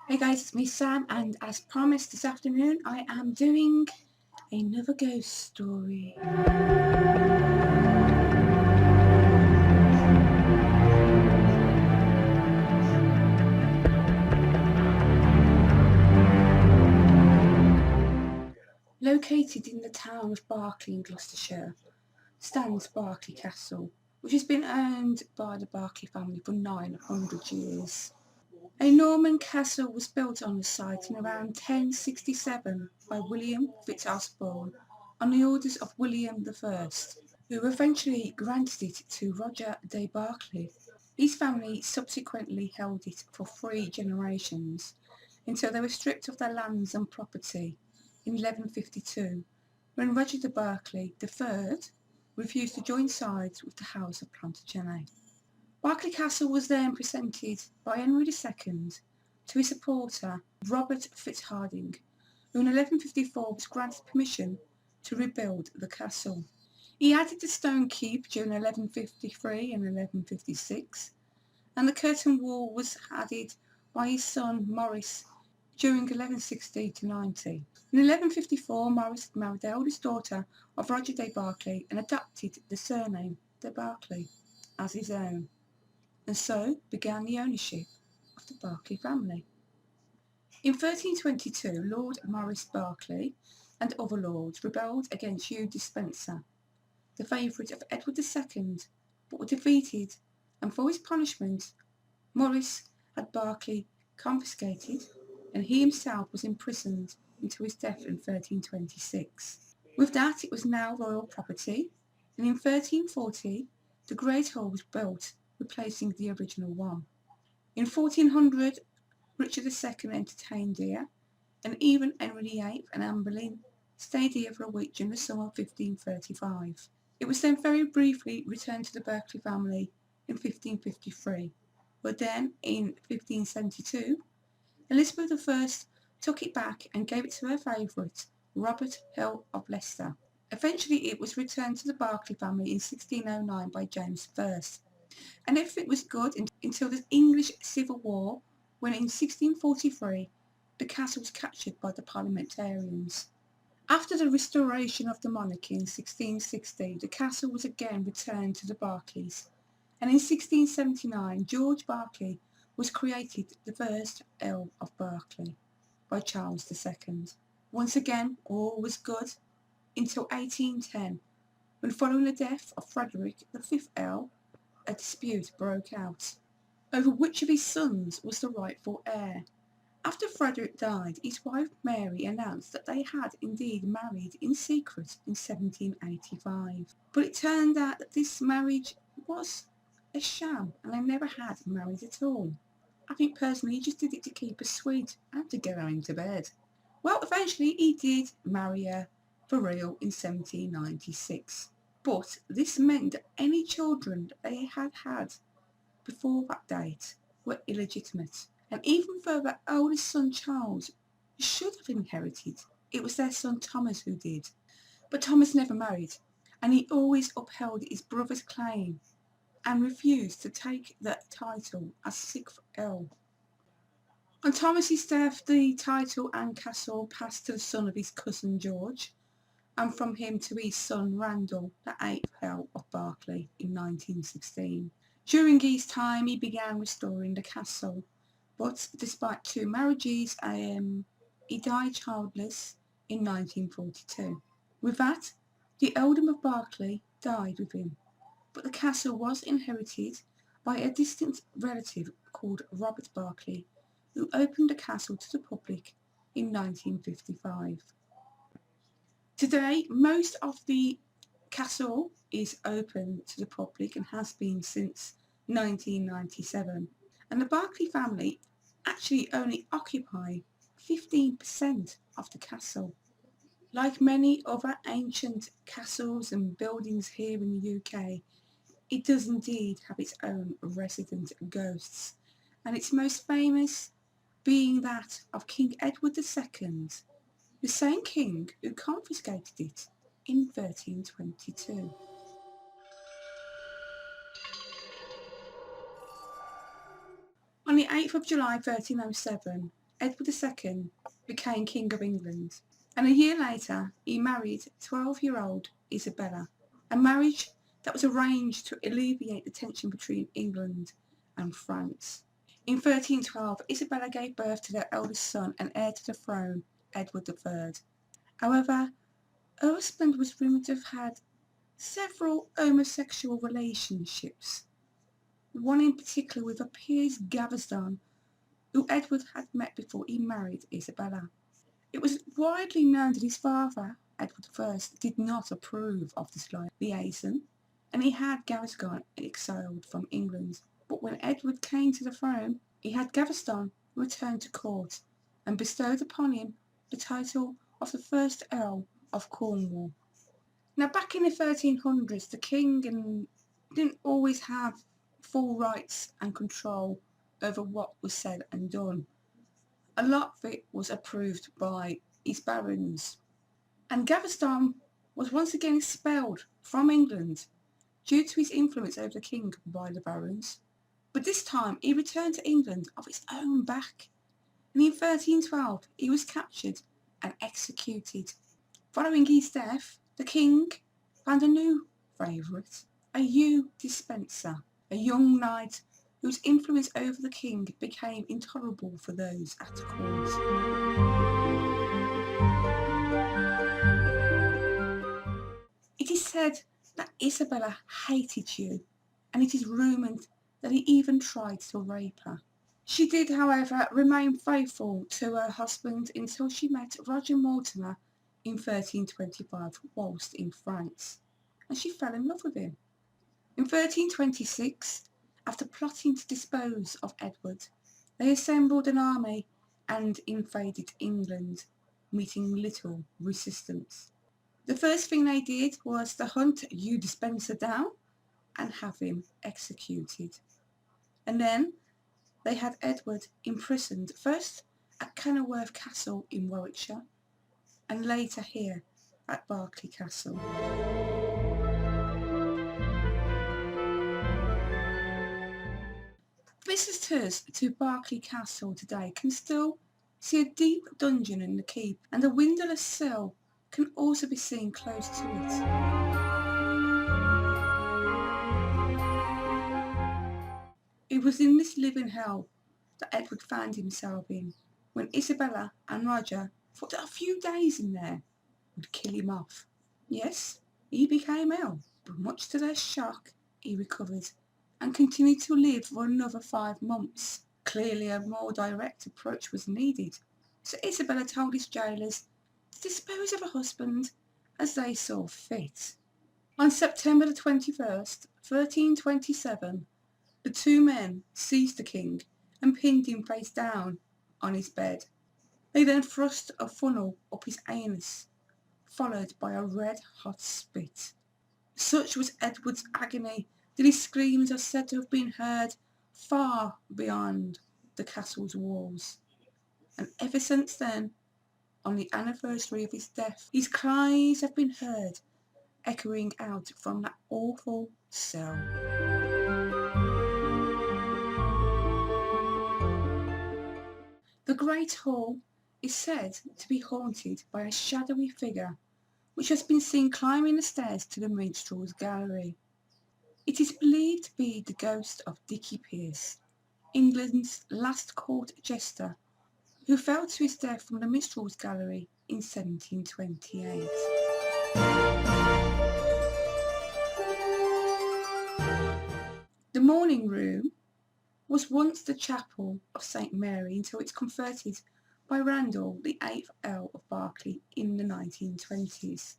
Hey guys, it's me Sam, and as promised this afternoon I am doing another ghost story. Located in the town of Berkeley in Gloucestershire stands Berkeley Castle, which has been owned by the Berkeley family for 900 years. A Norman castle was built on the site in around 1067 by William Fitzosborne on the orders of William I, who eventually granted it to Roger de Berkeley. His family subsequently held it for 3 generations until they were stripped of their lands and property in 1152, when Roger de Berkeley III refused to join sides with the House of Plantagenet. Berkeley Castle was then presented by Henry II to his supporter Robert Fitzharding, who in 1154 was granted permission to rebuild the castle. He added the stone keep during 1153 and 1156, and the curtain wall was added by his son Maurice during 1160 to 90. In 1154, Maurice had married the eldest daughter of Roger de Berkeley and adopted the surname de Berkeley as his own, and so began the ownership of the Berkeley family. In 1322, Lord Maurice Berkeley and other lords rebelled against Hugh Despenser, the favourite of Edward II, but were defeated, and for his punishment Maurice had Berkeley confiscated and he himself was imprisoned until his death in 1326. With that, it was now royal property, and in 1340 the Great Hall was built, replacing the original one. In 1400 Richard II entertained here, and even Henry VIII and Anne Boleyn stayed here for a week during the summer of 1535. It was then very briefly returned to the Berkeley family in 1553, but then in 1572 Elizabeth I took it back and gave it to her favourite, Robert Hill of Leicester. Eventually it was returned to the Berkeley family in 1609 by James I, and everything was good until the English Civil War, when in 1643 the castle was captured by the parliamentarians. After the restoration of the monarchy in 1660, the castle was again returned to the Berkeleys, and in 1679 George Berkeley was created the first Earl of Berkeley by Charles II. Once again all was good until 1810, when following the death of Frederick the fifth Earl, a dispute broke out over which of his sons was the rightful heir. After Frederick died, his wife Mary announced that they had indeed married in secret in 1785. But it turned out that this marriage was a sham and they never had married at all. I think personally he just did it to keep her sweet and to get her into bed. Well, eventually he did marry her for real in 1796. But this meant that any children that they had had before that date were illegitimate, and even though their oldest son Charles should have inherited, it was their son Thomas who did. But Thomas never married, and he always upheld his brother's claim and refused to take the title as sixth Earl. On Thomas's death, the title and castle passed to the son of his cousin George, and from him to his son Randall, the eighth Earl of Berkeley, in 1916. During his time he began restoring the castle, but despite 2 marriages, he died childless in 1942. With that, the earldom of Berkeley died with him, but the castle was inherited by a distant relative called Robert Berkeley, who opened the castle to the public in 1955. Today, most of the castle is open to the public and has been since 1997, and the Berkeley family actually only occupy 15% of the castle. Like many other ancient castles and buildings here in the UK, it does indeed have its own resident ghosts, and its most famous being that of King Edward II, the same king who confiscated it in 1322. On the 8th of July 1307, Edward II became King of England, and a year later he married 12-year-old Isabella, a marriage that was arranged to alleviate the tension between England and France. In 1312, Isabella gave birth to their eldest son and heir to the throne, Edward III. However, her husband was rumoured to have had several homosexual relationships, one in particular with a Piers Gaveston, who Edward had met before he married Isabella. It was widely known that his father, Edward I, did not approve of this liaison, and he had Gaveston exiled from England. But when Edward came to the throne, he had Gaveston returned to court and bestowed upon him the title of the first Earl of Cornwall. Now, back in the 1300s, the king didn't always have full rights and control over what was said and done. A lot of it was approved by his barons, and Gaveston was once again expelled from England due to his influence over the king by the barons. But this time he returned to England of his own back, and in 1312 he was captured and executed. Following his death, the king found a new favourite, a Hugh Despenser, a young knight whose influence over the king became intolerable for those at court. It is said that Isabella hated Hugh, and it is rumoured that he even tried to rape her. She did, however, remain faithful to her husband until she met Roger Mortimer in 1325 whilst in France, and she fell in love with him. In 1326, after plotting to dispose of Edward, they assembled an army and invaded England, meeting little resistance. The first thing they did was to hunt Hugh Despenser down and have him executed. And then they had Edward imprisoned, first at Kenilworth Castle in Warwickshire, and later here at Berkeley Castle. Visitors to Berkeley Castle today can still see a deep dungeon in the keep, and a windowless cell can also be seen close to it. It was in this living hell that Edward found himself in when Isabella and Roger thought that a few days in there would kill him off. Yes, he became ill, but much to their shock, he recovered and continued to live for another 5 months. Clearly a more direct approach was needed, so Isabella told his jailers to dispose of her husband as they saw fit. On September the 21st, 1327, the two men seized the king and pinned him face down on his bed. They then thrust a funnel up his anus, followed by a red-hot spit. Such was Edward's agony that his screams are said to have been heard far beyond the castle's walls. And ever since then, on the anniversary of his death, his cries have been heard echoing out from that awful cell. The Great Hall is said to be haunted by a shadowy figure which has been seen climbing the stairs to the minstrel's gallery. It is believed to be the ghost of Dickie Pearce, England's last court jester, who fell to his death from the minstrel's gallery in 1728. The morning room was once the chapel of St Mary until it's converted by Randall, the 8th Earl of Berkeley, in the 1920s,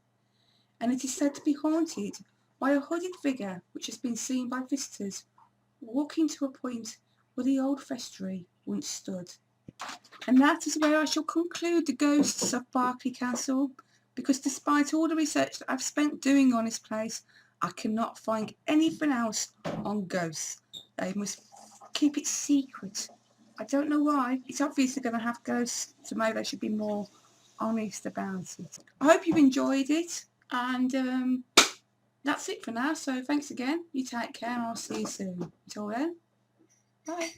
and it is said to be haunted by a hooded figure which has been seen by visitors walking to a point where the old vestry once stood. And that is where I shall conclude the ghosts of Berkeley Castle, because despite all the research that I've spent doing on this place, I cannot find anything else on ghosts. They must keep it secret. I don't know why. It's obviously going to have ghosts, so maybe they should be more honest about it. I hope you've enjoyed it, and that's it for now. So thanks again. You take care, and I'll see you soon. Until then, bye.